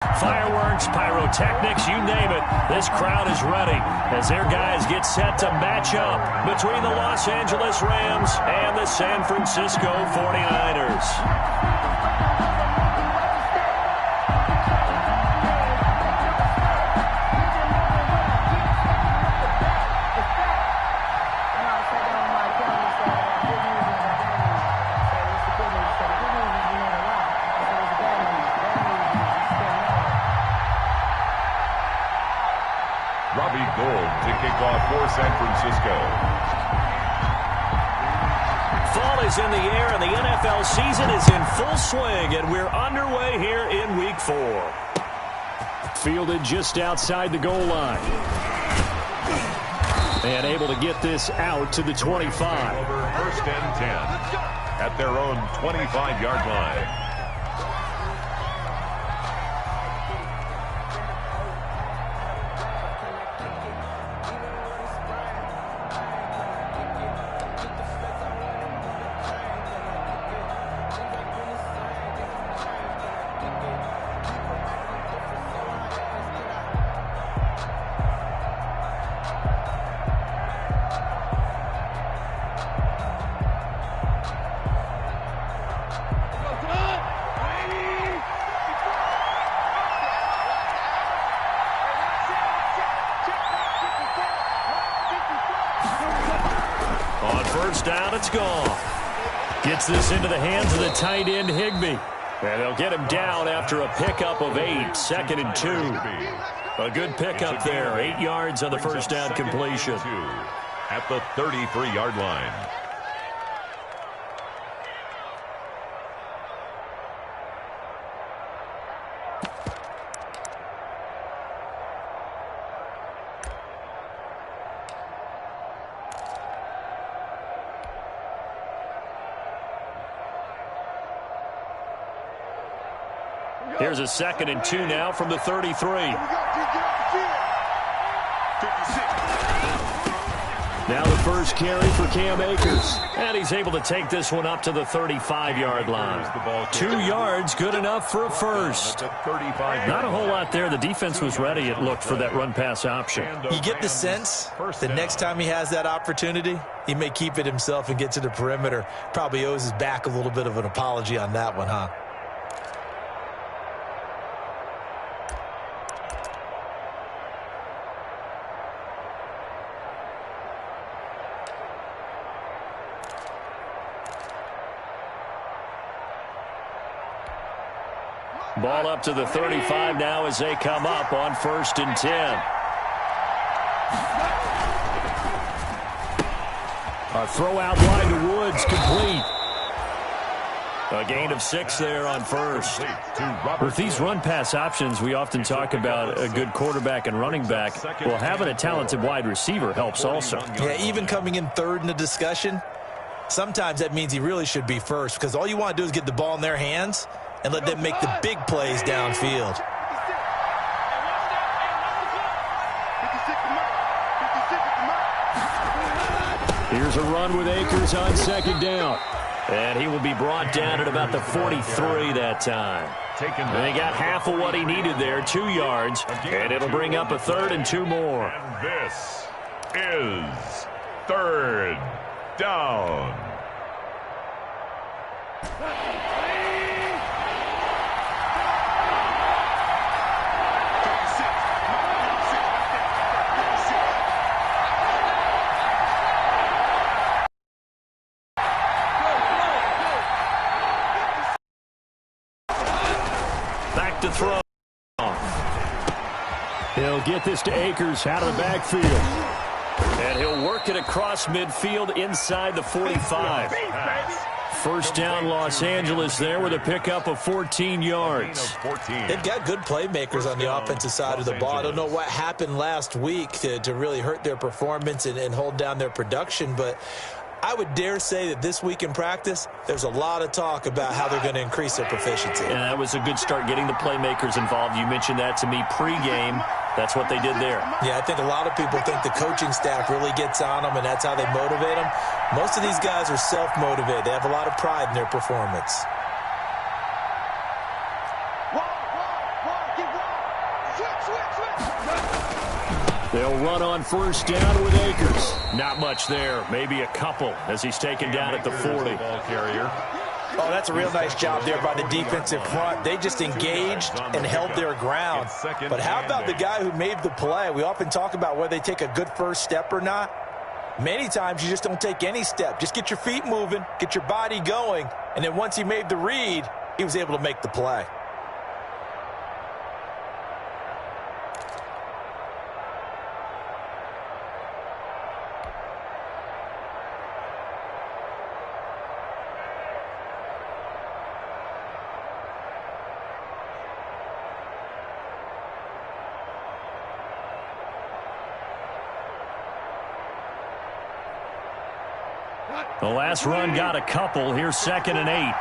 Fireworks, pyrotechnics, you name it. This crowd is ready as their guys get set to match up between the Los Angeles Rams and the San Francisco 49ers. For San Francisco. Fall is in the air and the NFL season is in full swing, and we're underway here in Week 4. Fielded just outside the goal line. And able to get this out to the 25. First and 10 at their own 25-yard line. Down, it's gone. Gets this into the hands of the tight end, Higbee. And they'll get him down after a pickup of 8, 2nd and 2. A good pickup there, 8 yards on the first down completion. At the 33-yard line. Here's a 2nd and 2 now from the 33. Now the first carry for Cam Akers. And he's able to take this one up to the 35-yard line. 2 yards, good enough for a first. Not a whole lot there. The defense was ready, it looked, for that run-pass option. You get the sense that next time he has that opportunity, he may keep it himself and get to the perimeter. Probably owes his back a little bit of an apology on that one, huh? Ball up to the 35 now as they come up on 1st and 10. A throw out wide to Woods, complete. A gain of 6 there on first. With these run-pass options, we often talk about a good quarterback and running back. Well, having a talented wide receiver helps also. Yeah, even coming in third in the discussion, sometimes that means he really should be first, because all you want to do is get the ball in their hands and let them make the big plays downfield. Here's a run with Akers on 2nd down. And he will be brought down at about the 43 that time. And they got half of what he needed there, 2 yards. And it'll bring up a 3rd and 2 more. And this is 3rd down. To throw. He'll get this to Akers out of the backfield. And he'll work it across midfield inside the 45. First down Los Angeles there with a pickup of 14 yards. They've got good playmakers on the offensive side of the ball. I don't know what happened last week to really hurt their performance and hold down their production, but I would dare say that this week in practice, there's a lot of talk about how they're going to increase their proficiency. And that was a good start getting the playmakers involved. You mentioned that to me pregame. That's what they did there. Yeah, I think a lot of people think the coaching staff really gets on them, and that's how they motivate them. Most of these guys are self-motivated. They have a lot of pride in their performance. Keep They'll run on first down with Akers. Not much there. Maybe a couple as he's taken down at the 40. Ball carrier. Oh, that's a real nice job there by the defensive front. They just engaged and held their ground. But how about the guy who made the play? We often talk about whether they take a good first step or not. Many times you just don't take any step. Just get your feet moving, get your body going, and then once he made the read, he was able to make the play. The last run got a couple. Here's 2nd and 8.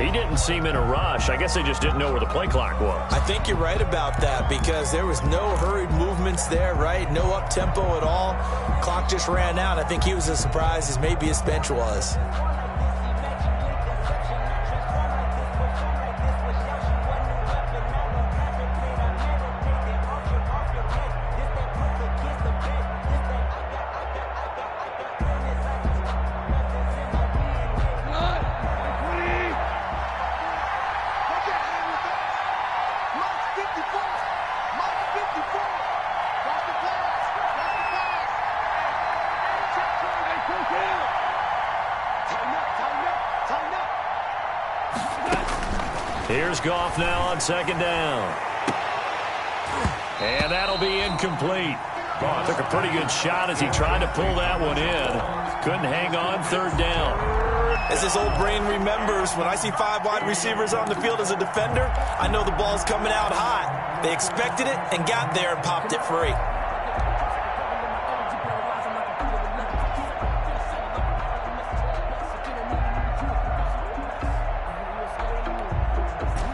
He didn't seem in a rush. I guess they just didn't know where the play clock was. I think you're right about that because there was no hurried movements there, right? No up-tempo at all. Clock just ran out. I think he was as surprised as maybe his bench was. Here's Goff now on 2nd down. And that'll be incomplete. Goff took a pretty good shot as he tried to pull that one in. Couldn't hang on 3rd down. As his old brain remembers, when I see 5 wide receivers on the field as a defender, I know the ball's coming out hot. They expected it and got there and popped it free.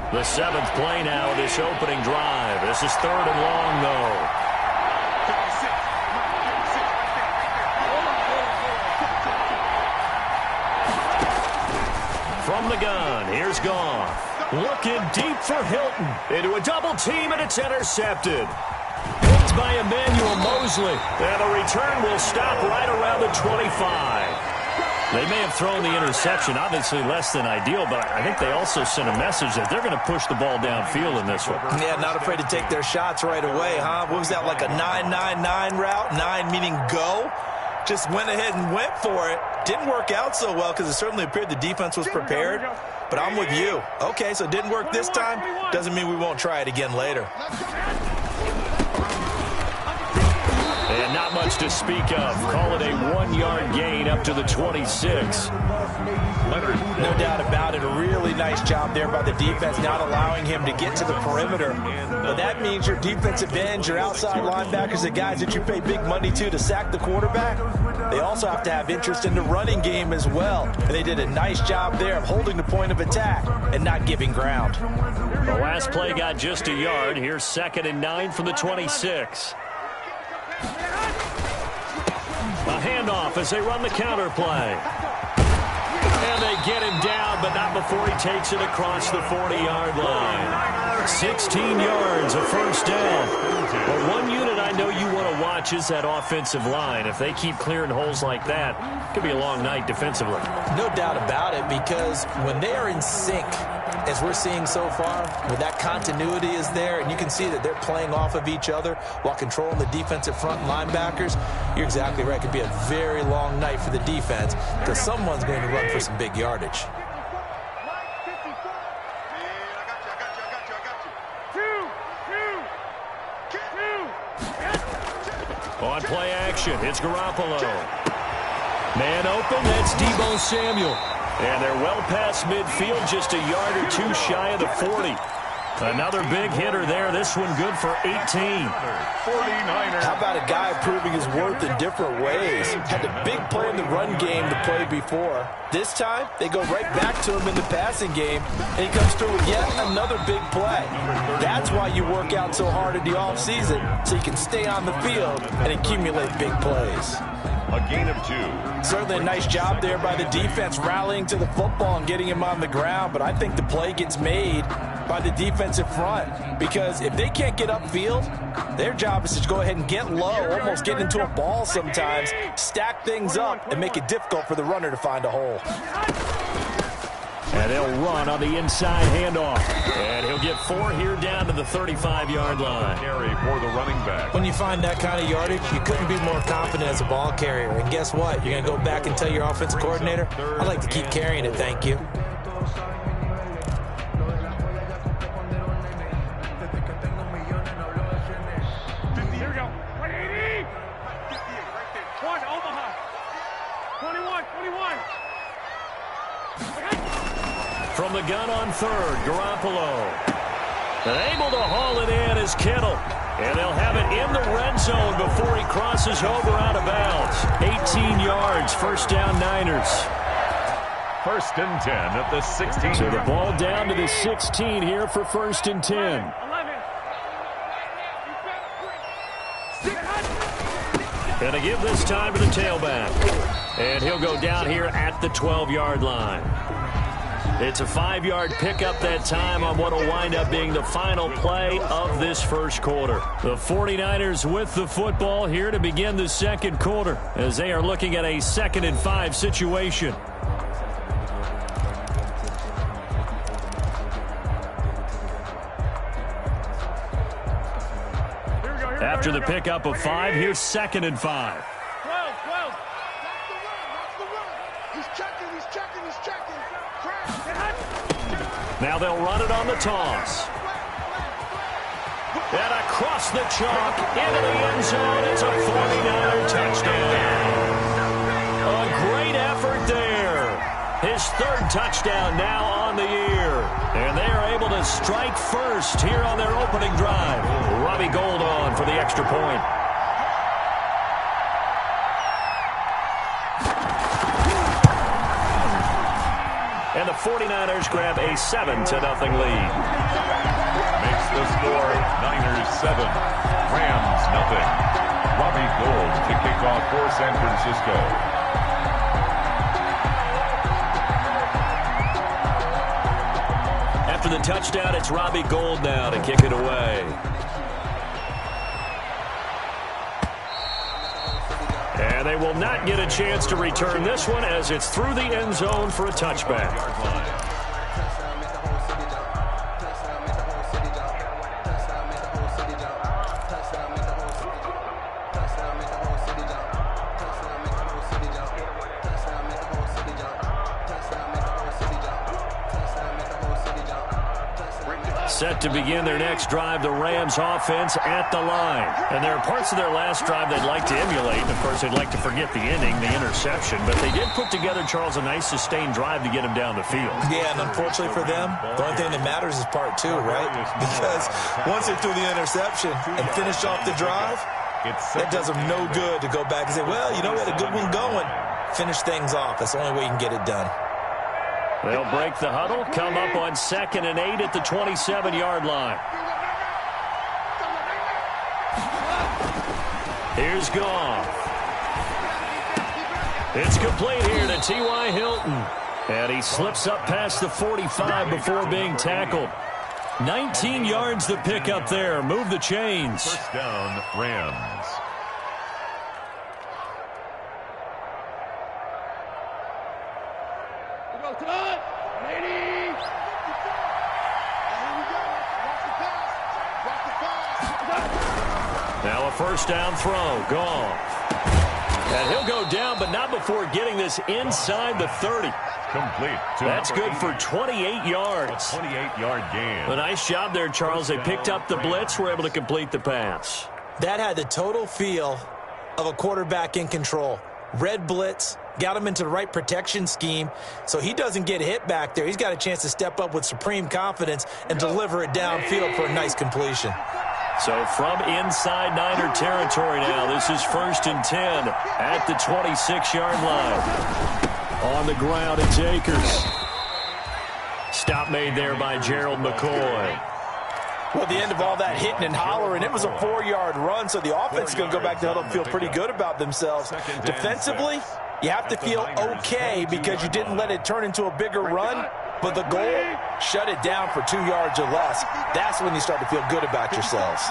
The 7th play now of this opening drive. This is 3rd and long, though. From the gun, here's Goff. Looking deep for Hilton. Into a double team, and it's intercepted. Picked by Emmanuel Mosley. And the return will stop right around the 25. They may have thrown the interception, obviously less than ideal, but I think they also sent a message that they're going to push the ball downfield in this one. Yeah, not afraid to take their shots right away, huh? What was that, like a 9-9-9 route? 9 meaning go? Just went ahead and went for it. Didn't work out so well because it certainly appeared the defense was prepared. But I'm with you. Okay, so it didn't work this time. Doesn't mean we won't try it again later. And not much to speak of. Call it a 1-yard gain up to the 26. No doubt about it. A really nice job there by the defense, not allowing him to get to the perimeter. But that means your defensive ends, your outside linebackers, the guys that you pay big money to sack the quarterback, they also have to have interest in the running game as well. And they did a nice job there of holding the point of attack and not giving ground. The last play got just a yard. Here's 2nd and 9 from the 26. A handoff as they run the counter play. And they get him down, but not before he takes it across the 40-yard line. 16 yards, a first down. But one unit I know you want to watch is that offensive line. If they keep clearing holes like that, it could be a long night defensively. No doubt about it, because when they are in sync, as we're seeing so far, when that continuity is there, and you can see that they're playing off of each other while controlling the defensive front linebackers, you're exactly right. It could be a very long night for the defense because someone's going to run for some big yardage. On play action, it's Garoppolo. Man open, that's Deebo Samuel. And they're well past midfield, just a yard or two shy of the 40. Another big hitter there. This one good for 18. 49ers. How about a guy proving his worth in different ways? Had a big play in the run game to play before. This time, they go right back to him in the passing game, and he comes through with yet another big play. That's why you work out so hard in the offseason, so you can stay on the field and accumulate big plays. A gain of 2. Certainly a nice job there by the defense rallying to the football and getting him on the ground, but I think the play gets made by the defensive front, because if they can't get upfield, their job is to go ahead and get low, almost get into a ball sometimes, stack things up, and make it difficult for the runner to find a hole. And they'll run on the inside handoff. And he'll get 4 here down to the 35-yard line. Carry for the running back. When you find that kind of yardage, you couldn't be more confident as a ball carrier. And guess what? You're going to go back and tell your offensive coordinator, I'd like to keep carrying it, thank you. Here we go. 180. 1 Omaha. 21. From the gun on third, Garoppolo. And able to haul it in is Kittle. And they'll have it in the red zone before he crosses over out of bounds. 18 yards, first down Niners. 1st and 10 at the 16. So the ball down to the 16 here for 1st and 10. 11. And to give this time to the tailback. And he'll go down here at the 12-yard line. It's a 5-yard pickup that time on what will wind up being the final play of this first quarter. The 49ers with the football here to begin the second quarter as they are looking at a 2nd and 5 situation. After the pickup of 5, here's 2nd and 5. 12. He's checking. Now they'll run it on the toss. And across the chalk into the end zone. It's a 49er touchdown. A great effort there. His 3rd touchdown now on the year. And they are able to strike first here on their opening drive. Robbie Gould on for the extra point. And the 49ers grab a 7-0 lead. Makes the score Niners 7, Rams nothing. Robbie Gould to kick off for San Francisco. After the touchdown, it's Robbie Gould now to kick it away. And they will not get a chance to return this one as it's through the end zone for a touchback. Set to begin their next drive, the Rams offense at the line. And there are parts of their last drive they'd like to emulate. And, of course, they'd like to forget the ending, the interception. But they did put together, Charles, a nice sustained drive to get him down the field. Yeah, and unfortunately for them, the only thing that matters is part 2, right? Because once they threw the interception and finished off the drive, that does them no good to go back and say, well, you know, we had a good one going. Finish things off. That's the only way you can get it done. They'll break the huddle, come up on 2nd and 8 at the 27-yard line. Here's Goff. It's complete here to T.Y. Hilton. And he slips up past the 45 before being tackled. 19 yards the pick up there. Move the chains. First down, Rams. Now a first down throw. Goff. And he'll go down, but not before getting this inside the 30. Complete. That's good for 28 yards. 28-yard gain. A nice job there, Charles. They picked up the blitz, were able to complete the pass. That had the total feel of a quarterback in control. Red blitz, got him into the right protection scheme so he doesn't get hit back there. He's got a chance to step up with supreme confidence and deliver it downfield for a nice completion. So from inside Niner territory now, this is 1st and 10 at the 26-yard line. On the ground, it's Akers. Stop made there by Gerald McCoy. Well, at the end of all that hitting and hollering, it was a 4-yard run, so the offense is going to go back to huddle and feel pretty good about themselves. Defensively, you have to feel okay because you didn't let it turn into a bigger run, but the goal, shut it down for 2 yards or less. That's when you start to feel good about yourselves.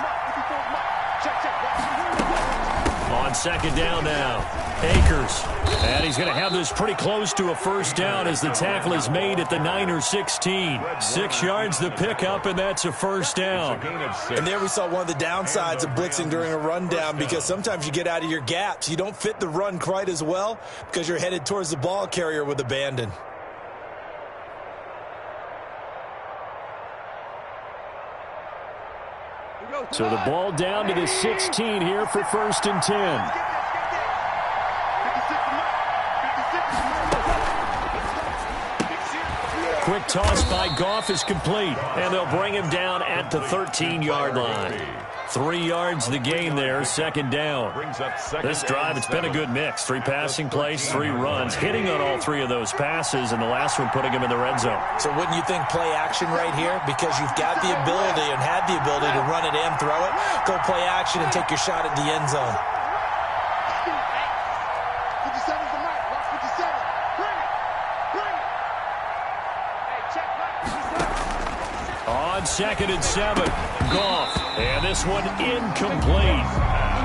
On 2nd down now, Akers. And he's going to have this pretty close to a first down as the tackle is made at the Niner 16. 6 yards the pickup, and that's a first down. And there we saw one of the downsides of blitzing during a rundown because sometimes you get out of your gaps. You don't fit the run quite as well because you're headed towards the ball carrier with abandon. So the ball down to the 16 here for 1st and 10. Quick toss by Goff is complete, and they'll bring him down at the 13-yard line. 3 yards the gain there, 2nd down. This drive, it's been a good mix. 3 passing plays, 3 runs, hitting on all 3 of those passes, and the last one putting him in the red zone. So wouldn't you think play action right here? Because you've got the ability and had the ability to run it and throw it. Go play action and take your shot at the end zone. On 2nd and 7, Goff. And this one incomplete.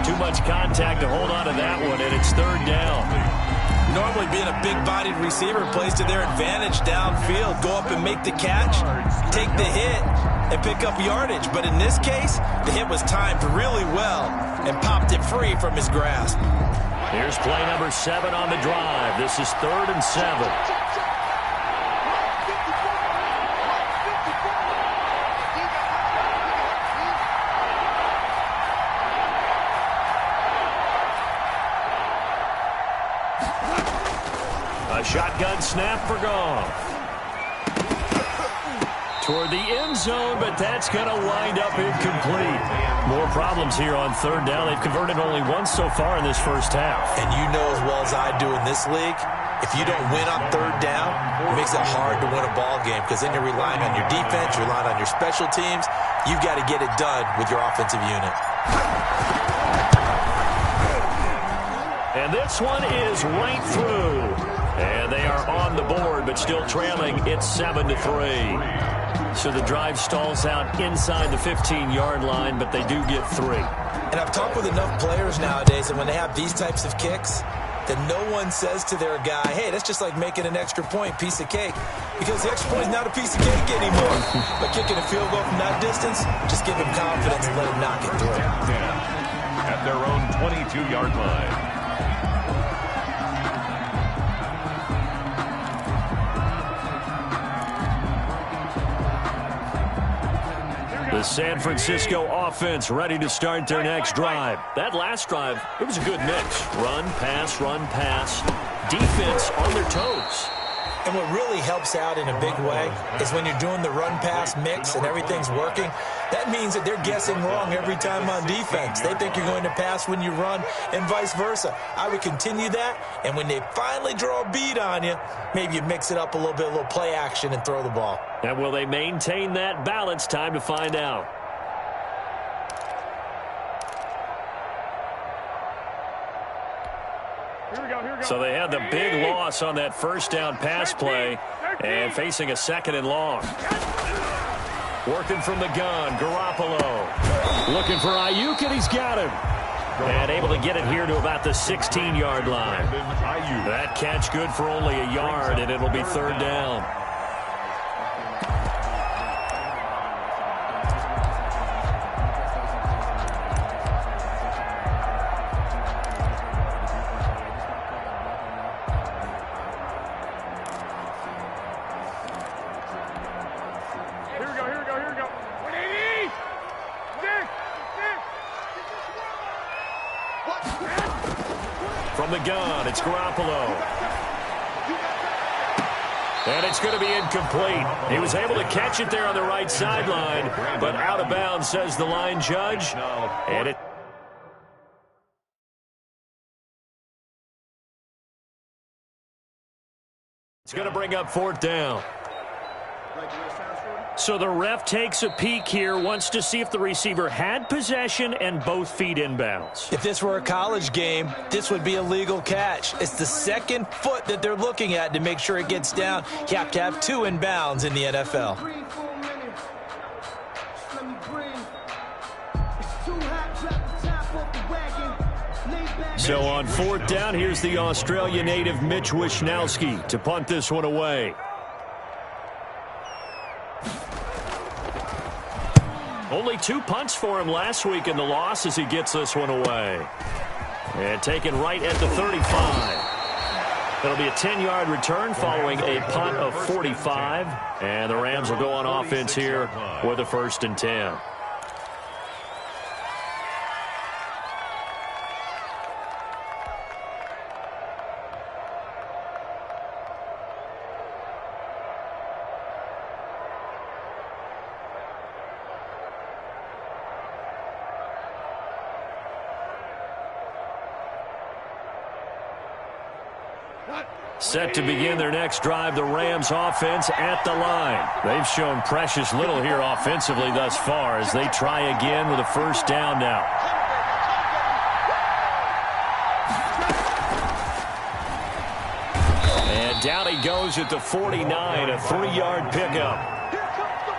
Too much contact to hold on to that one, and it's 3rd down. Normally being a big-bodied receiver plays to their advantage downfield. Go up and make the catch, take the hit, and pick up yardage. But in this case, the hit was timed really well and popped it free from his grasp. Here's play number 7 on the drive. This is 3rd and 7. A shotgun snap for Goff. Toward the end zone, but that's going to wind up incomplete. More problems here on 3rd down. They've converted only once so far in this first half. And you know as well as I do in this league, if you don't win on 3rd down, it makes it hard to win a ball game because then you're relying on your defense, you're relying on your special teams. You've got to get it done with your offensive unit. And this one is right through. And they are on the board, but still trailing. It's 7-3. So the drive stalls out inside the 15-yard line, but they do get 3. And I've talked with enough players nowadays that when they have these types of kicks, that no one says to their guy, hey, that's just like making an extra point, piece of cake. Because the extra point is not a piece of cake anymore. But kicking a field goal from that distance, just give him confidence and let him knock it through. At their own 22-yard line. The San Francisco offense ready to start their next drive. That last drive, it was a good mix. Run, pass, defense on their toes. And what really helps out in a big way is when you're doing the run-pass mix and everything's working, that means that they're guessing wrong every time on defense. They think you're going to pass when you run and vice versa. I would continue that, and when they finally draw a beat on you, maybe you mix it up a little bit, a little play action, and throw the ball. And will they maintain that balance? Time to find out. So they had the big loss on that first down pass play and facing a 2nd and long. Working from the gun, Garoppolo. Looking for Ayuk, and he's got him. And able to get it here to about the 16-yard line. That catch good for only a yard, and it'll be 3rd down. From the gun, it's Garoppolo. And it's going to be incomplete. He was able to catch it there on the right sideline, but out of bounds, says the line judge. And it's going to bring up 4th down. So the ref takes a peek here, wants to see if the receiver had possession and both feet inbounds. If this were a college game, this would be a legal catch. It's the second foot that they're looking at to make sure it gets down. You have to have 2 inbounds in the NFL. So on 4th down, here's the Australia native Mitch Wishnowsky to punt this one away. Only 2 punts for him last week in the loss as he gets this one away. And taken right at the 35. It'll be a 10-yard return following a punt of 45. And the Rams will go on offense here with a 1st and 10. Set to begin their next drive, the Rams offense at the line. They've shown precious little here offensively thus far as they try again with a 1st down now. And down he goes at the 49, a 3-yard pickup.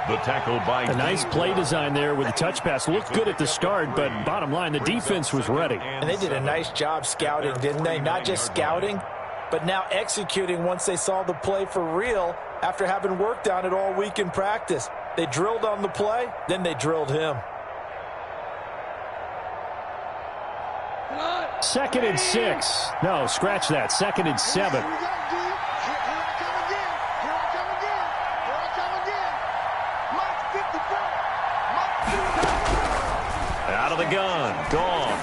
The tackle by a nice play design there with the touch pass. Looked good at the start, but bottom line, the defense was ready. And they did a nice job scouting, didn't they? Not just scouting, but now executing once they saw the play for real after having worked on it all week in practice. They drilled on the play, then they drilled him. 2nd and 6. No, scratch that. 2nd and 7. Out of the gun. Gone.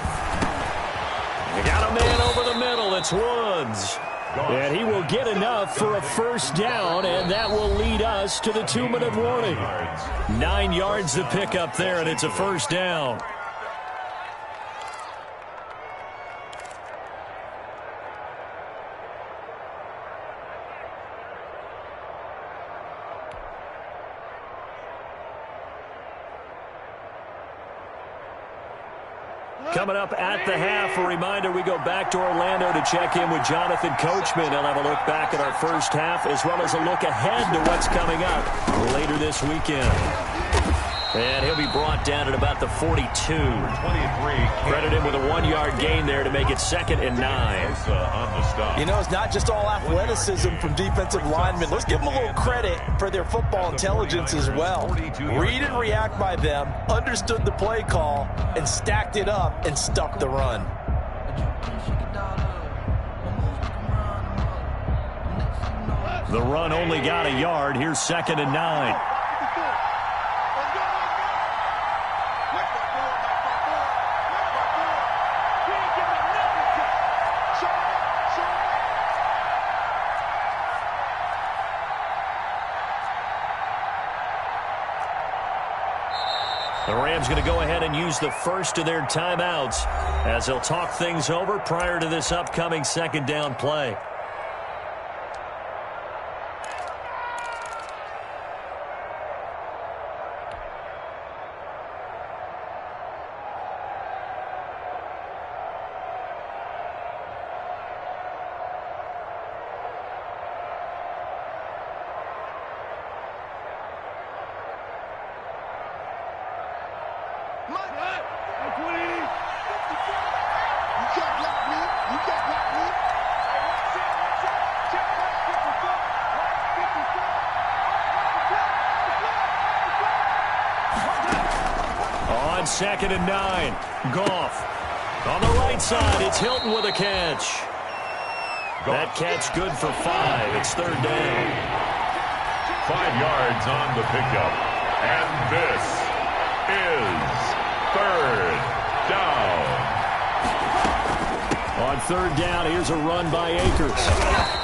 They got a man over the middle. It's Woods. And he will get enough for a 1st down, and that will lead us to the 2-minute warning. 9 yards to pick up there, and it's a 1st down. Coming up at the half, a reminder, we go back to Orlando to check in with Jonathan Coachman. He'll have a look back at our 1st half as well as a look ahead to what's coming up later this weekend. And he'll be brought down at about the 42. 23. Credit him with a 1-yard gain there to make it 2nd and 9. You know, it's not just all athleticism from defensive linemen. Let's give them a little credit for their football intelligence as well. Read and react by them, understood the play call, and stacked it up and stuffed the run. The run only got a yard. Here's 2nd and 9. The Rams going to go ahead and use the first of their timeouts as they'll talk things over prior to this upcoming 2nd down play. On 2nd and 9, Goff. On the right side, it's Hilton with a catch. That catch good for 5. It's 3rd down. 5 yards on the pickup. And this is 3rd down. On on third down. Here's a run by Akers.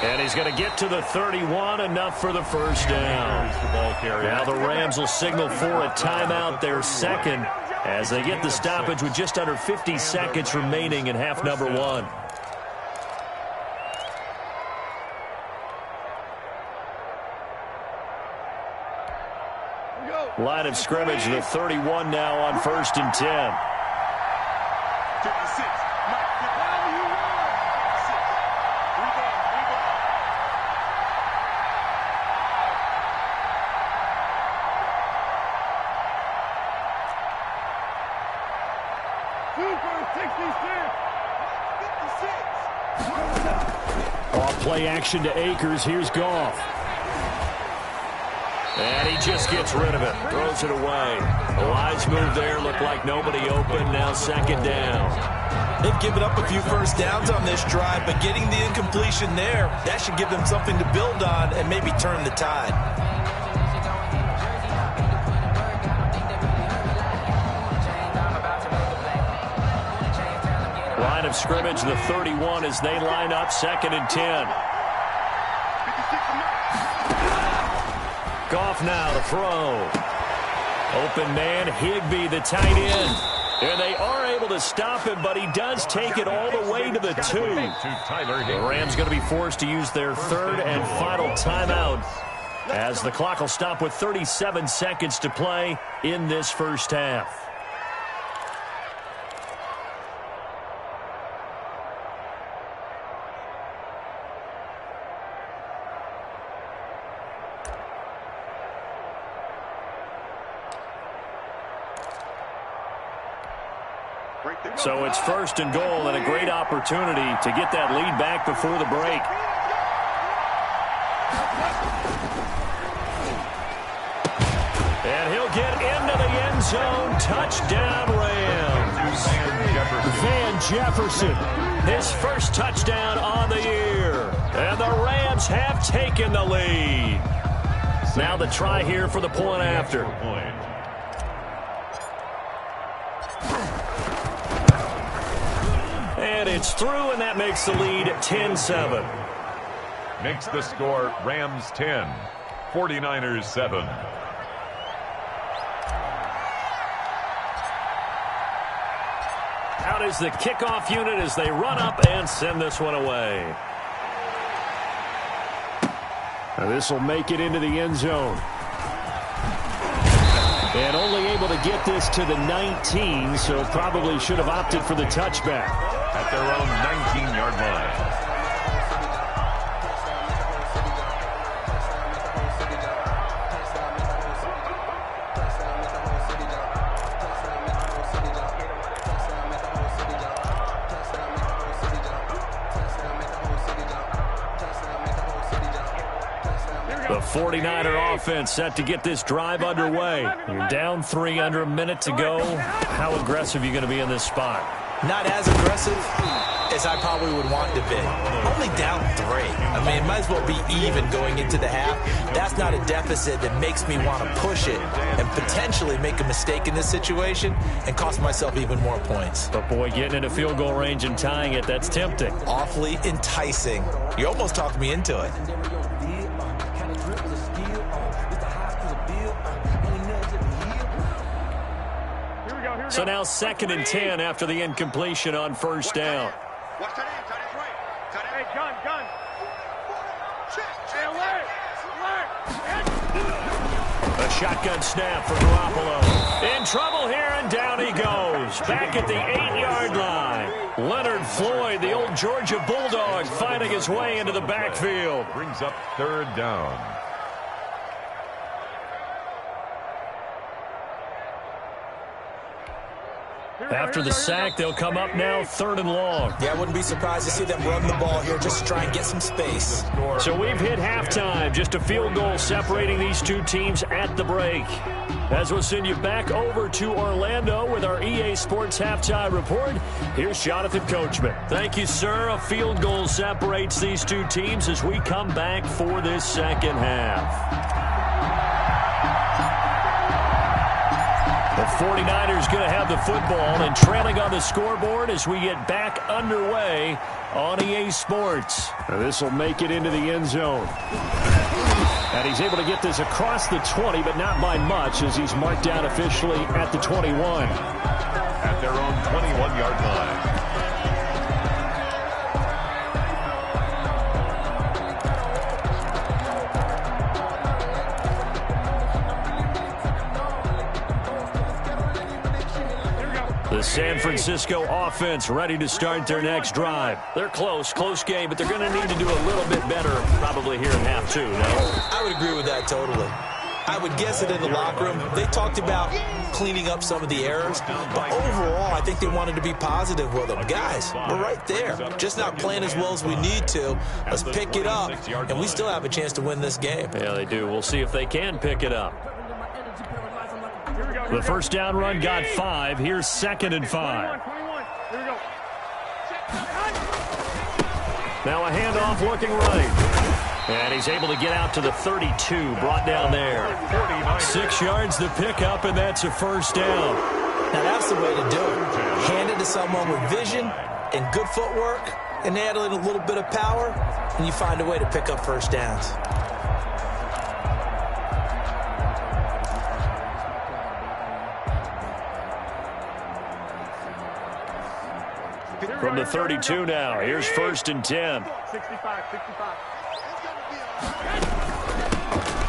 And he's going to get to the 31, enough for the first down. Now the Rams will signal for a timeout, their second, as they get the stoppage with just under 50 seconds remaining in half number one. Line of scrimmage, the 31 now on 1st and 10. 56. Off play action to Akers. Here's Goff. And he just gets rid of it. Throws it away. A wise move there. Looked like nobody open. Now second down. They've given up a few first downs on this drive, but getting the incompletion there, that should give them something to build on and maybe turn the tide. Line of scrimmage, the 31 as they line up, 2nd and 10. Goff now to throw. Open man, Higbee, the tight end. And they are able to stop him, but he does take it all the way to the 2. The Rams going to be forced to use their third and final timeout, as the clock will stop with 37 seconds to play in this first half. So it's 1st and goal, and a great opportunity to get that lead back before the break. And he'll get into the end zone. Touchdown, Rams. Van Jefferson, his first touchdown on the year. And the Rams have taken the lead. Now the try here for the point after. And it's through, and that makes the lead 10-7. Makes the score Rams 10, 49ers 7. Out is the kickoff unit as they run up and send this one away. Now this will make it into the end zone. And only able to get this to the 19, so probably should have opted for the touchback. At their own 19-yard line. The 49er offense set to get this drive underway. You're down 3, under a minute to go. How aggressive are you going to be in this spot? Not as aggressive as I probably would want to be. Only down 3. I mean, it might as well be even going into the half. That's not a deficit that makes me want to push it and potentially make a mistake in this situation and cost myself even more points. But boy, getting into field goal range and tying it, that's tempting. Awfully enticing. You almost talked me into it. So now 2nd and 10 after the incompletion on first down. Watch that end, tight end right. Tight end. Hey, gun. A shotgun snap for Garoppolo. In trouble here, and down he goes. Back at the 8-yard line. Leonard Floyd, the old Georgia Bulldog, finding his way into the backfield. Brings up 3rd down. After the sack, they'll come up now 3rd and long. Yeah, I wouldn't be surprised to see them run the ball here just to try and get some space. So we've hit halftime. Just a field goal separating these two teams at the break. As we'll send you back over to Orlando with our EA Sports Halftime Report, here's Jonathan Coachman. Thank you, sir. A field goal separates these two teams as we come back for this second half. The 49ers going to have the football and trailing on the scoreboard as we get back underway on EA Sports. This will make it into the end zone. And he's able to get this across the 20, but not by much as he's marked down officially at the 21. At their own 21-yard line. The San Francisco offense ready to start their next drive. They're close game, but they're going to need to do a little bit better probably here in half two, no? I would agree with that totally. I would guess that in the locker room, they talked about cleaning up some of the errors, but overall, I think they wanted to be positive with them. Guys, we're right there, just not playing as well as we need to. Let's pick it up, and we still have a chance to win this game. Yeah, they do. We'll see if they can pick it up. The first down run got 5. Here's 2nd and 5. Here we go. Now a handoff looking right. And he's able to get out to the 32, brought down there. 6 yards the pickup, and that's a first down. Now that's the way to do it. Hand it to someone with vision and good footwork, and add a little bit of power, and you find a way to pick up first downs. From the 32 now, here's 1st and 10. 65.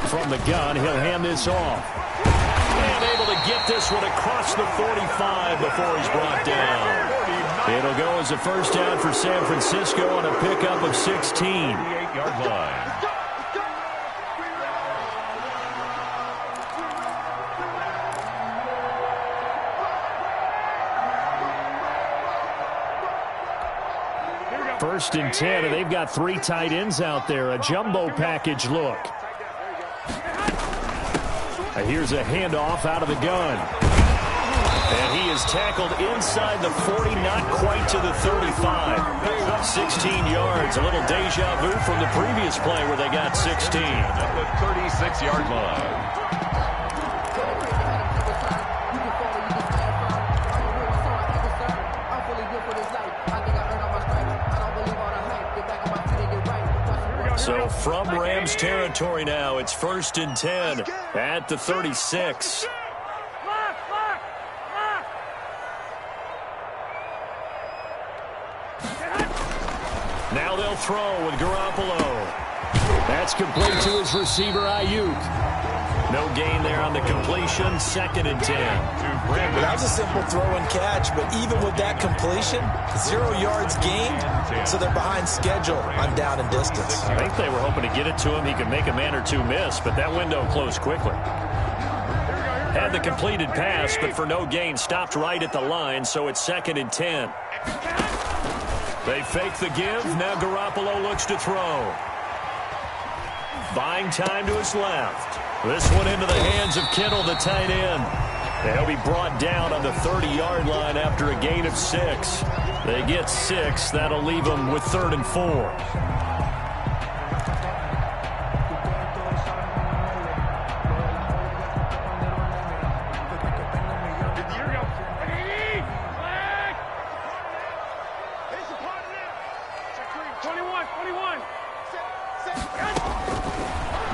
From the gun, he'll hand this off. And able to get this one across the 45 before he's brought down. It'll go as a first down for San Francisco on a pickup of 16. 8-yard line. First and 10, and they've got 3 tight ends out there. A jumbo package look. Here's a handoff out of the gun. And he is tackled inside the 40, not quite to the 35. 16 yards, a little deja vu from the previous play where they got 16. At the 36-yard line. So from Rams territory now, it's 1st and 10 at the 36. Now they'll throw with Garoppolo. That's complete to his receiver, Ayuk. No gain there on the completion, 2nd and 10. That was a simple throw and catch, but even with that completion, 0 yards gained, so they're behind schedule on down and distance. I think they were hoping to get it to him. He could make a man or two miss, but that window closed quickly. Had the completed pass, but for no gain, stopped right at the line, so it's 2nd and 10. They fake the give. Now Garoppolo looks to throw. Buying time to his left. This one into the hands of Kittle, the tight end. They'll be brought down on the 30-yard line after a gain of 6. They get 6. That'll leave them with 3rd and 4.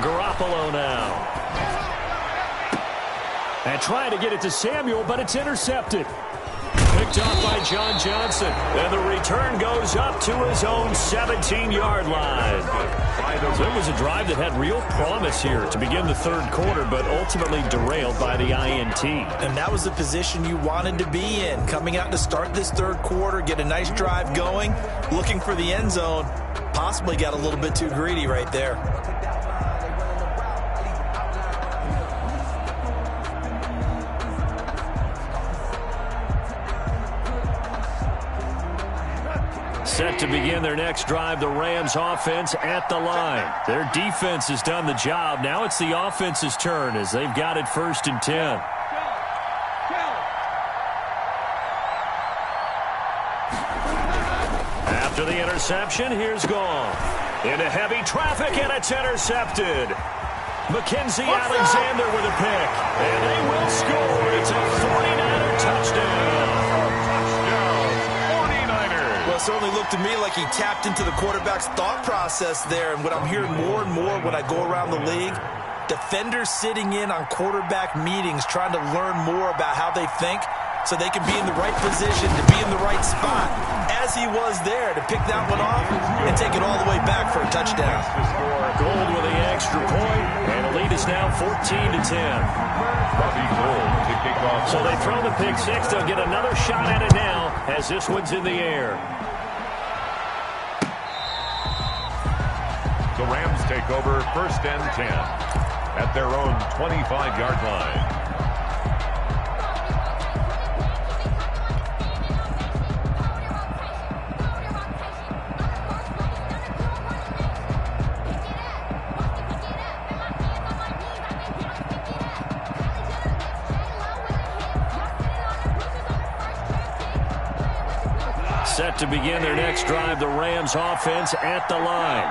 Garoppolo now. And trying to get it to Samuel, but it's intercepted. Picked off by John Johnson. And the return goes up to his own 17-yard line. So it was a drive that had real promise here to begin the 3rd quarter, but ultimately derailed by the INT. And that was the position you wanted to be in. Coming out to start this 3rd quarter, get a nice drive going, looking for the end zone. Possibly got a little bit too greedy right there. Set to begin their next drive, the Rams offense at the line. Their defense has done the job. Now it's the offense's turn as they've got it 1st and 10. After the interception, here's Gone. Into heavy traffic, and it's intercepted. Mackenzie Alexander with a pick. And they will score. It's a 49er touchdown. Well, it certainly looked to me like he tapped into the quarterback's thought process there. And what I'm hearing more and more when I go around the league, defenders sitting in on quarterback meetings trying to learn more about how they think so they can be in the right position to be in the right spot, as he was there to pick that one off and take it all the way back for a touchdown. Gold with the extra point, and the lead is now 14-10. Robbie Gold to kick off. So they throw the pick six. They'll get another shot at it now as this one's in the air. The Rams take over 1st and 10 at their own 25-yard line. Set to begin their next drive, the Rams offense at the line.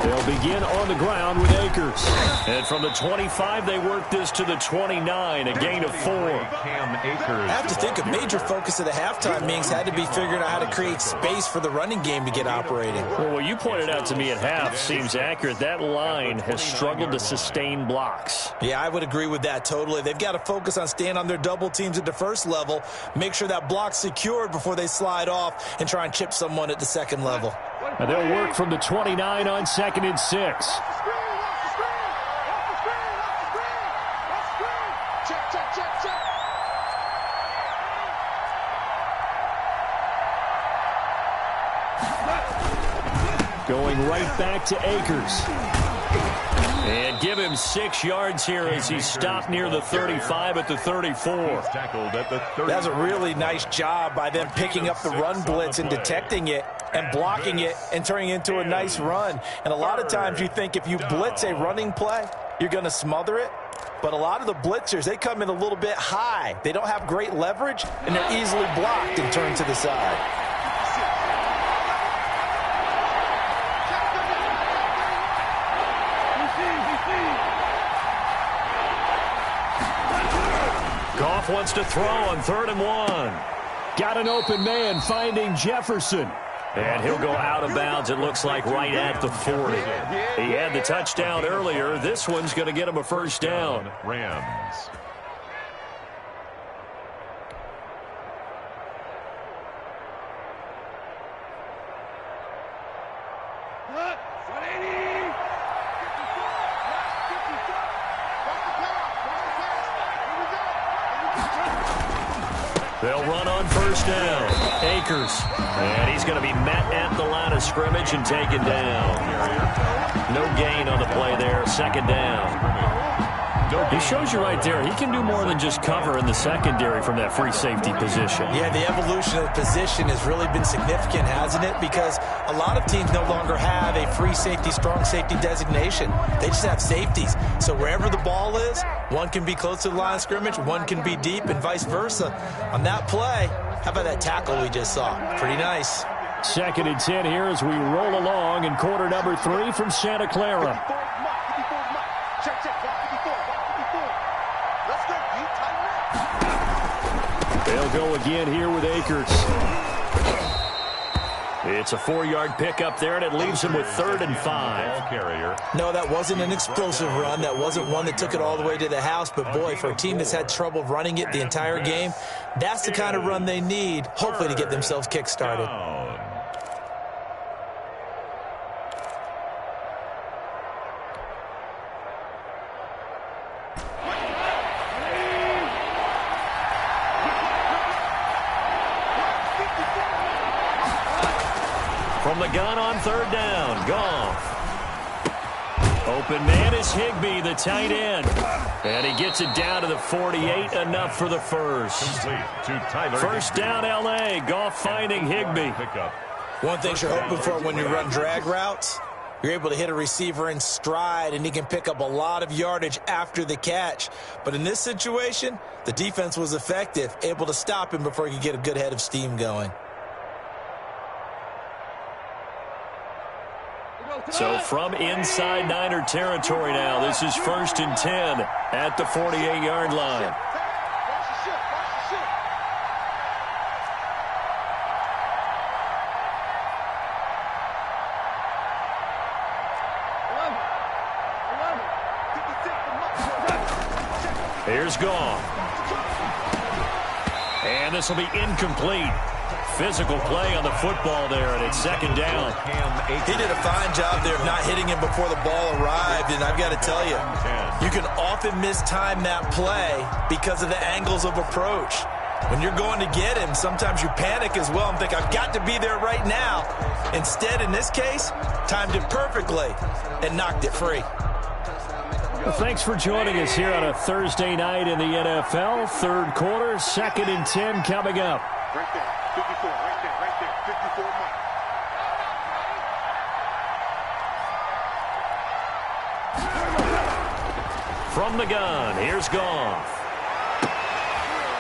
They'll begin on the ground with Akers. And from the 25, they work this to the 29, a gain of 4. I have to think a major focus of the halftime meetings had to be figuring out how to create space for the running game to get operating. Well, what you pointed out to me at half seems accurate. That line has struggled to sustain blocks. Yeah, I would agree with that totally. They've got to focus on staying on their double teams at the first level, make sure that block's secured before they slide off and try and chip someone at the second level. And they'll work from the 29 on 2nd and 6. Going right back to Akers. And give him 6 yards here as he stopped near the 35 at the 34. That's a really nice job by them picking up the run blitz and detecting it and blocking it and turning it into a nice run. And a lot of times you think if you blitz a running play, you're going to smother it. But a lot of the blitzers, they come in a little bit high. They don't have great leverage, and they're easily blocked and turned to the side. Goff wants to throw on 3rd and 1. Got an open man finding Jefferson. And he'll go out of bounds, it looks like, right at the 40. He had the touchdown earlier. This one's going to get him a first down. Rams. They'll run on 1st down. Akers. And he's going to be met at the line of scrimmage and taken down. No gain on the play there. 2nd down. He shows you right there, he can do more than just cover in the secondary from that free safety position. Yeah, the evolution of the position has really been significant, hasn't it? Because a lot of teams no longer have a free safety, strong safety designation. They just have safeties. So wherever the ball is, one can be close to the line of scrimmage, one can be deep, and vice versa. On that play, how about that tackle we just saw? Pretty nice. 2nd and 10 here as we roll along in quarter number 3 from Santa Clara. They'll go again here with Akers. It's a 4-yard pickup there, and it leaves him with 3rd and 5. No, that wasn't an explosive run. That wasn't one that took it all the way to the house. But, boy, for a team that's had trouble running it the entire game, that's the kind of run they need, hopefully, to get themselves kick-started. From the gun on 3rd down, Goff. Open man is Higbee, the tight end. And he gets it down to the 48, enough for the first. First down, L.A., Goff finding Higbee. One thing you're hoping for when you run drag routes, you're able to hit a receiver in stride, and he can pick up a lot of yardage after the catch. But in this situation, the defense was effective, able to stop him before he could get a good head of steam going. So from inside Niner territory now, this is 1st and 10 at the 48-yard line. Here's Goff. And this will be incomplete. Physical play on the football there, and it's 2nd down. He did a fine job there of not hitting him before the ball arrived, and I've got to tell you, you can often mistime that play because of the angles of approach. When you're going to get him, sometimes you panic as well and think, I've got to be there right now. Instead, in this case, timed it perfectly and knocked it free. Well, thanks for joining us here on a Thursday night in the NFL. 3rd quarter, 2nd and 10 coming up. Right there. 54, right there. 54 mark. From the gun, here's Goff.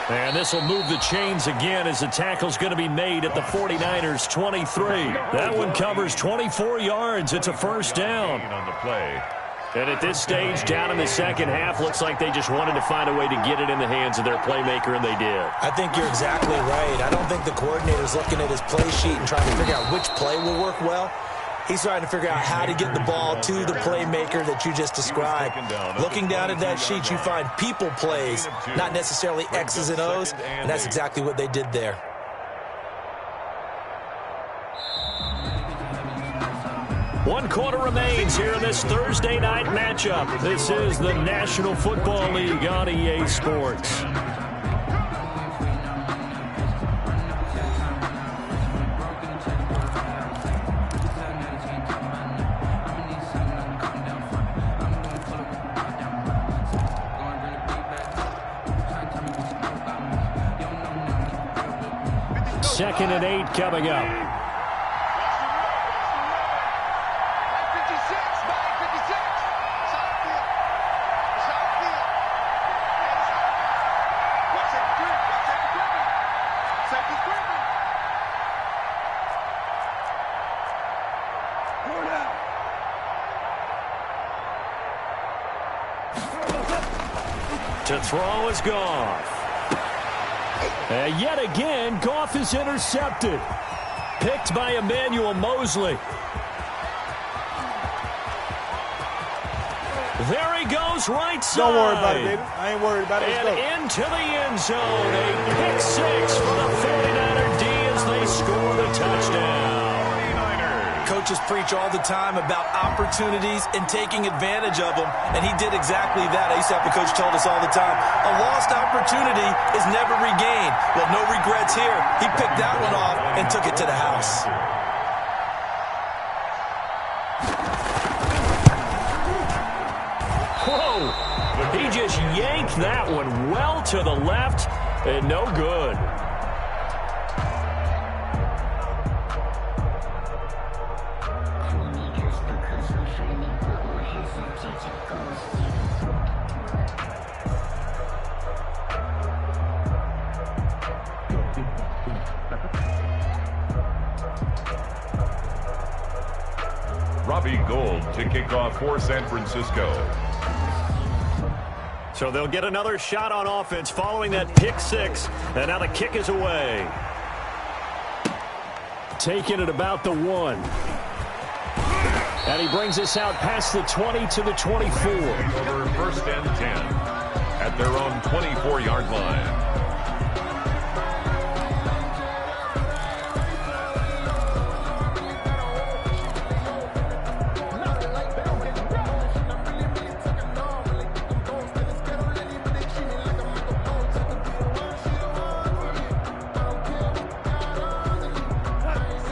And this will move the chains again as the tackle's going to be made at the 49ers' 23. That one covers 24 yards. It's a 1st down. On the play. And at this stage, down in the 2nd half, looks like they just wanted to find a way to get it in the hands of their playmaker, and they did. I think you're exactly right. I don't think the coordinator's looking at his play sheet and trying to figure out which play will work well. He's trying to figure out how to get the ball to the playmaker that you just described. Looking down at that sheet, you find people plays, not necessarily X's and O's, and that's exactly what they did there. One quarter remains here in this Thursday night matchup. This is the National Football League on EA Sports. Second and 8 coming up. To throw is Goff. And yet again, Goff is intercepted. Picked by Emmanuel Mosley. There he goes, right side. Don't worry about it, baby. I ain't worried about it. And into the end zone. A pick 6 for the 49er D as they score the touchdown. Coaches preach all the time about opportunities and taking advantage of them, and he did exactly that. I used to have a coach told us all the time, a lost opportunity is never regained. Well, no regrets here. He picked that one off and took it to the house. Whoa! He just yanked that one well to the left, and no good. Robbie Gould to kick off for San Francisco. So they'll get another shot on offense following that pick 6, and now the kick is away. Taking it about the 1. And he brings us out past the 20 to the 24. Over 1st and 10 at their own 24-yard line.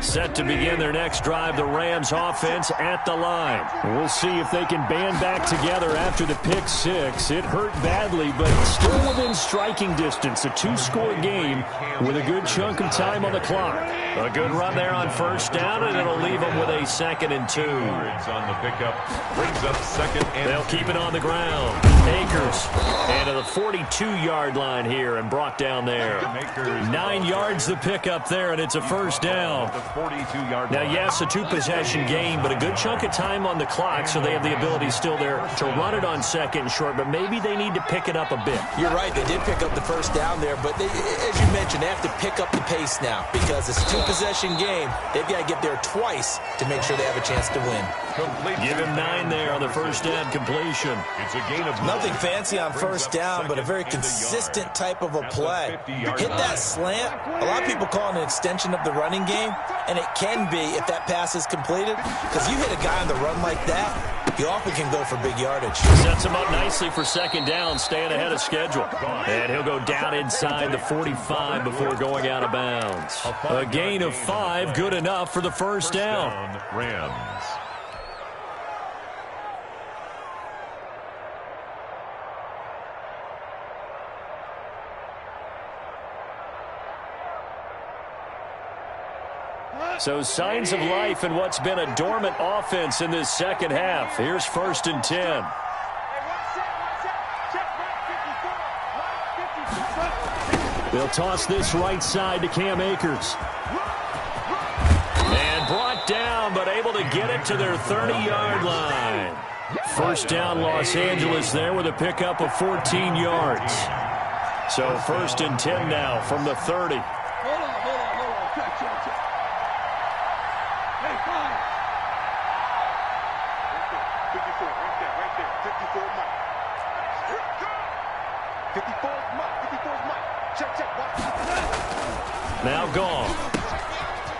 Set to begin their next drive, the Rams offense at the line. We'll see if they can band back together after the pick 6. It hurt badly, but still within striking distance. A 2-score game with a good chunk of time on the clock. A good run there on 1st down, and it'll leave them with a 2nd and 2. On the pickup, brings up 2nd and They'll keep it on the ground. Akers and to the 42-yard line here and brought down there. 9 yards the pickup there, and it's a 1st down. 42-yard Now, line. yes, a two-possession game, but a good chunk of time on the clock, so they have the ability still there to run it on second and short, but maybe they need to pick it up a bit. You're right. They did pick up the first down there, but as you mentioned, they have to pick up the pace now because it's a two-possession game. They've got to get there twice to make sure they have a chance to win. Give him 9 there on the first down completion. It's a gain of Nothing fancy on first down, but a very consistent type of a play. Hit that slant. A lot of people call it an extension of the running game, and it can be if that pass is completed, because you hit a guy on the run like that, you often can go for big yardage. Sets him up nicely for second down, staying ahead of schedule. And he'll go down inside the 45 before going out of bounds. A gain of 5, good enough for the first down. Rams. So signs of life in what's been a dormant offense in this second half. Here's 1st and 10. They'll toss this right side to Cam Akers. And brought down, but able to get it to their 30-yard line. First down, Los Angeles there with a pickup of 14 yards. So 1st and 10 now from the 30. Now gone.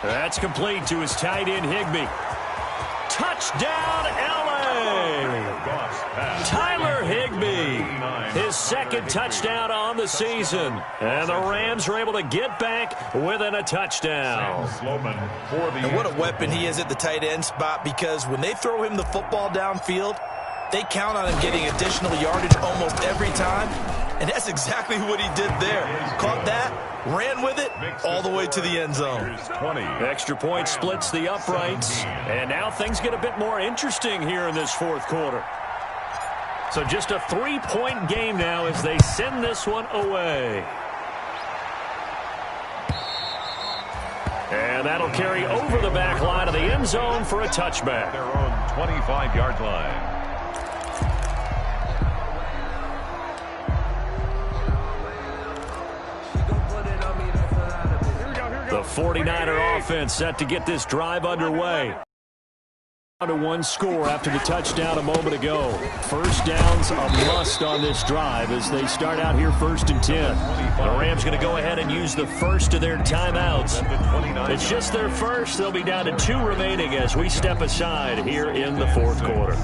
That's complete to his tight end, Higbee. Touchdown, L.A. Tyler Higbee. His second touchdown on the season. And the Rams are able to get back within a touchdown. And what a weapon he is at the tight end spot, because when they throw him the football downfield, they count on him getting additional yardage almost every time. And that's exactly what he did there. Caught that, ran with it, all the way to the end zone. Extra point splits the uprights. And now things get a bit more interesting here in this fourth quarter. So just a 3-point game now as they send this one away. And that'll carry over the back line of the end zone for a touchback. Their own 25-yard line. The 49er offense set to get this drive underway. To one score after the touchdown a moment ago. First down's a must on this drive as they start out here 1st and 10. The Rams going to go ahead and use the first of their timeouts. It's just their first. They'll be down to 2 remaining as we step aside here in the fourth quarter.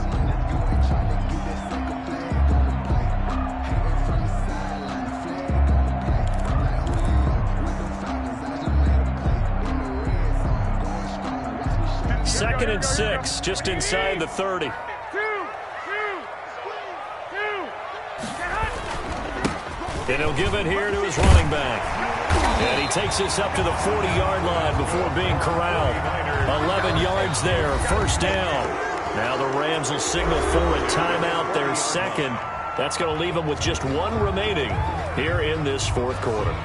Second and 6, just inside the 30. And he'll give it here to his running back. And he takes this up to the 40-yard line before being corralled. 11 yards there, first down. Now the Rams will signal for a timeout, their second. That's going to leave them with just 1 remaining here in this fourth quarter.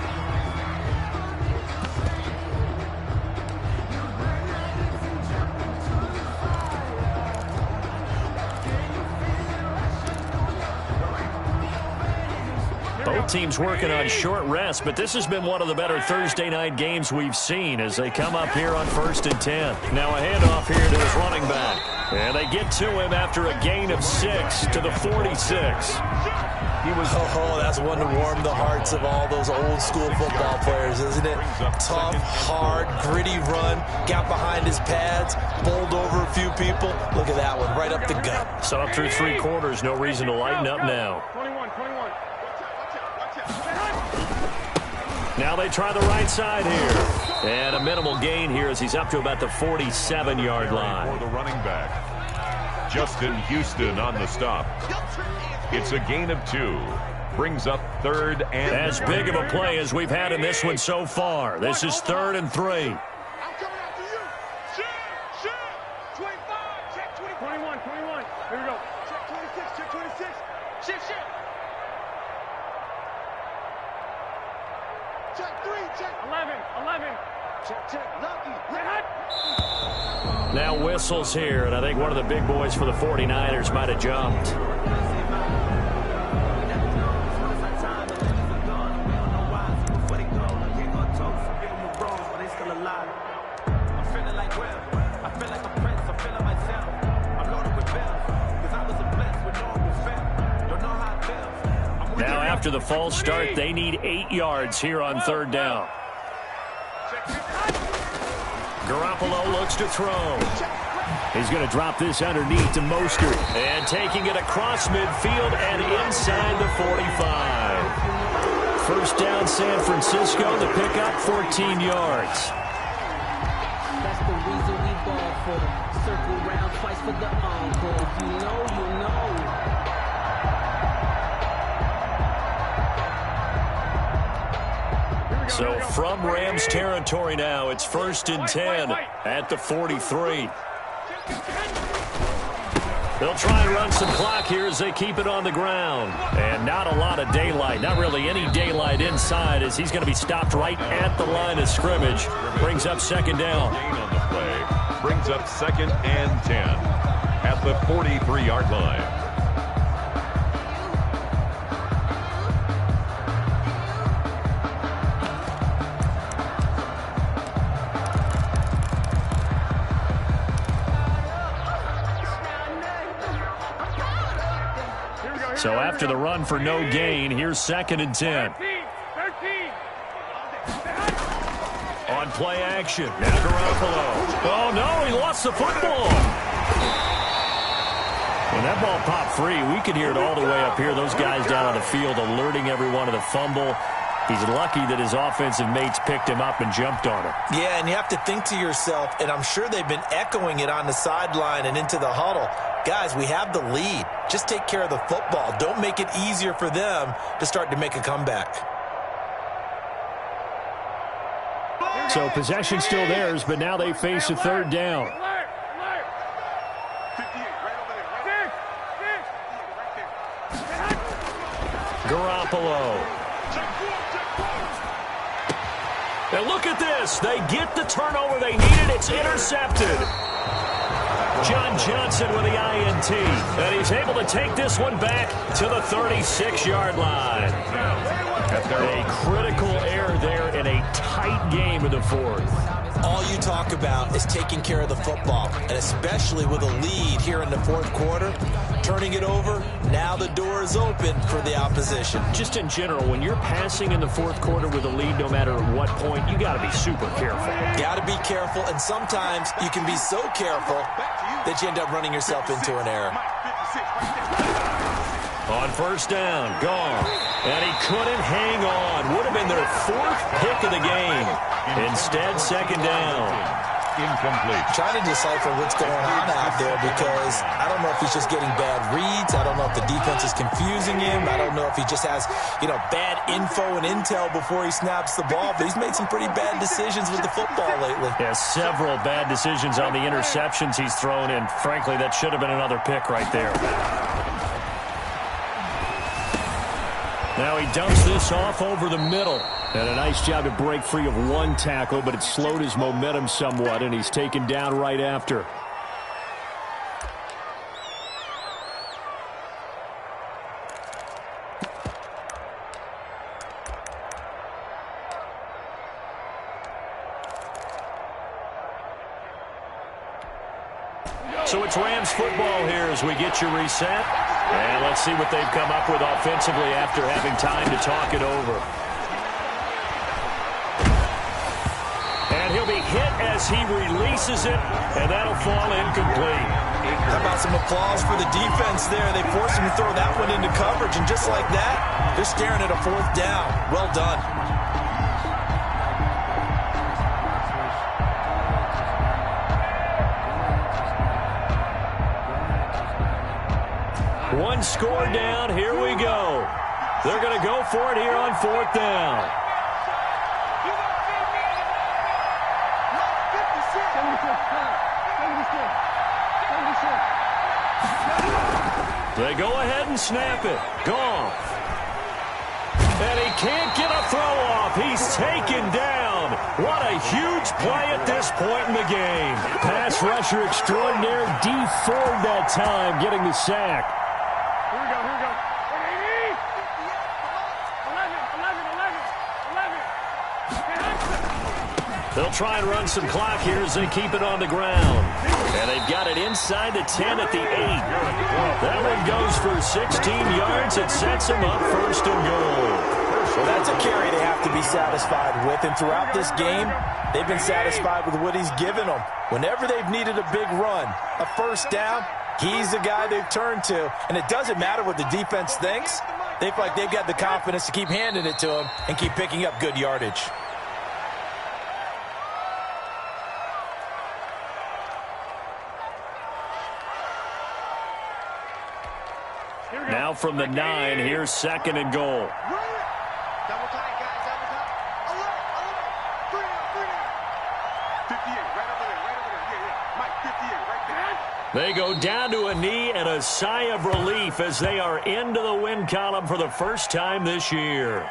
Both teams working on short rest, but this has been one of the better Thursday night games we've seen as they come up here on 1st and 10. Now a handoff here to his running back. And they get to him after a gain of 6 to the 46. That's one to warm the hearts of all those old school football players, isn't it? Tough, hard, gritty run, got behind his pads, bowled over a few people. Look at that one, right up the gut. So up through 3 quarters, no reason to lighten up now. 21. Now they try the right side here. And a minimal gain here as he's up to about the 47-yard line. For the running back. Justin Houston on the stop. It's a gain of 2. Brings up 3rd and... As big of a play as we've had in this one so far. This is 3rd and 3. I'm coming after you. Shit. 25. Check 21. Here we go. Check 26. Shit. Check 3. Check 11. Now whistles here, and I think one of the big boys for the 49ers might have jumped. Now after the false start, they need 8 yards here on 3rd down. Garoppolo looks to throw. He's going to drop this underneath to Mostert. And taking it across midfield and inside the 45. 1st down San Francisco. The pickup, 14 yards. That's the reason we ball for. Circle round twice for the encore. If you know, you know. So from Rams territory now, it's 1st and 10 at the 43. They'll try and run some clock here as they keep it on the ground. And not a lot of daylight, not really any daylight inside, as he's going to be stopped right at the line of scrimmage. Brings up 2nd down. Gain on the play. Brings up 2nd and 10 at the 43-yard line. So after the run for no gain, here's 2nd and 10. 13. On play action. Now Garoppolo. Oh, no, he lost the football. When that ball popped free, we could hear it all the way up here. Those guys down on the field alerting everyone of the fumble. He's lucky that his offensive mates picked him up and jumped on him. Yeah, and you have to think to yourself, and I'm sure they've been echoing it on the sideline and into the huddle. Guys, we have the lead. Just take care of the football. Don't make it easier for them to start to make a comeback. So possession still theirs, but now they face a 3rd down. Garoppolo. And look at this. They get the turnover they needed. It's intercepted. John Johnson with the INT. And he's able to take this one back to the 36-yard line. A critical error there in a tight game in the 4th. All you talk about is taking care of the football, and especially with a lead here in the 4th quarter, turning it over, now the door is open for the opposition. Just in general, when you're passing in the 4th quarter with a lead, no matter at what point, you got to be super careful. Got to be careful, and sometimes you can be so careful that you end up running yourself into an error. On 1st down, gone. And he couldn't hang on. Would have been their 4th pick of the game. Instead, 2nd down. Incomplete. Trying to decipher what's going on out there, because I don't know if he's just getting bad reads. I don't know if the defense is confusing him. I don't know if he just has, bad info and intel before he snaps the ball. But he's made some pretty bad decisions with the football lately. Yeah, several bad decisions on the interceptions he's thrown in. Frankly, that should have been another pick right there. Now he dumps this off over the middle. And a nice job to break free of one tackle, but it slowed his momentum somewhat, and he's taken down right after. So it's Rams football here as we get you reset. And let's see what they've come up with offensively after having time to talk it over. And he'll be hit as he releases it, and that'll fall incomplete. How about some applause for the defense there? They forced him to throw that one into coverage, and just like that, they're staring at a 4th down. Well done. One score down. Here we go. They're going to go for it here on 4th down. They go ahead and snap it. Goff. And he can't get a throw off. He's taken down What a huge play at this point in the game. Pass rusher extraordinaire, D Ford that time, getting the sack. Here we go, here we go. 11. They'll try and run some clock here as they keep it on the ground. And they've got it inside the 10 at the 8. That one goes for 16 yards. It sets them up 1st and goal. Well, that's a carry they have to be satisfied with. And throughout this game, they've been satisfied with what he's given them. Whenever they've needed a big run, a 1st down, he's the guy they've turned to. And it doesn't matter what the defense thinks. They feel like they've got the confidence to keep handing it to him and keep picking up good yardage. Now from the 9, here's 2nd and goal. Double tight, guys, double tight. Alert, 3 down. 58, right over there. Yeah. Mike, 58, right there. They go down to a knee and a sigh of relief as they are into the win column for the first time this year.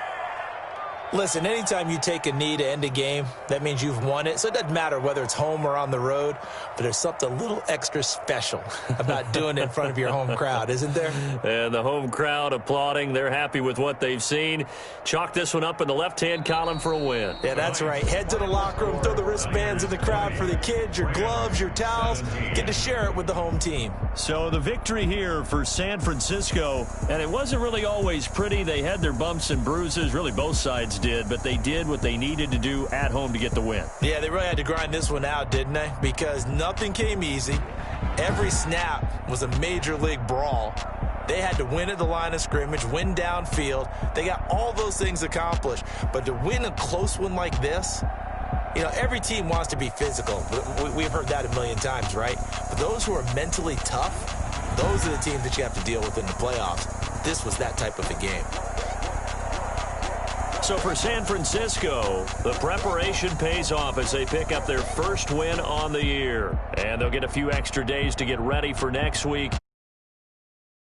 Listen, anytime you take a knee to end a game, that means you've won it. So it doesn't matter whether it's home or on the road, but there's something a little extra special about doing it in front of your home crowd, isn't there? And the home crowd applauding. They're happy with what they've seen. Chalk this one up in the left-hand column for a win. Yeah, that's right. Head to the locker room, throw the wristbands in the crowd for the kids, your gloves, your towels. Get to share it with the home team. So the victory here for San Francisco, and it wasn't really always pretty. They had their bumps and bruises, really both sides did, but they did what they needed to do at home to get the win. Yeah, they really had to grind this one out, didn't they? Because nothing came easy. Every snap was a major league brawl. They had to win at the line of scrimmage, win downfield. They got all those things accomplished. But to win a close one like this, you know, every team wants to be physical. We've heard that a million times, right? But those who are mentally tough, those are the teams that you have to deal with in the playoffs. This was that type of a game. So for San Francisco, the preparation pays off as they pick up their first win on the year. And they'll get a few extra days to get ready for next week.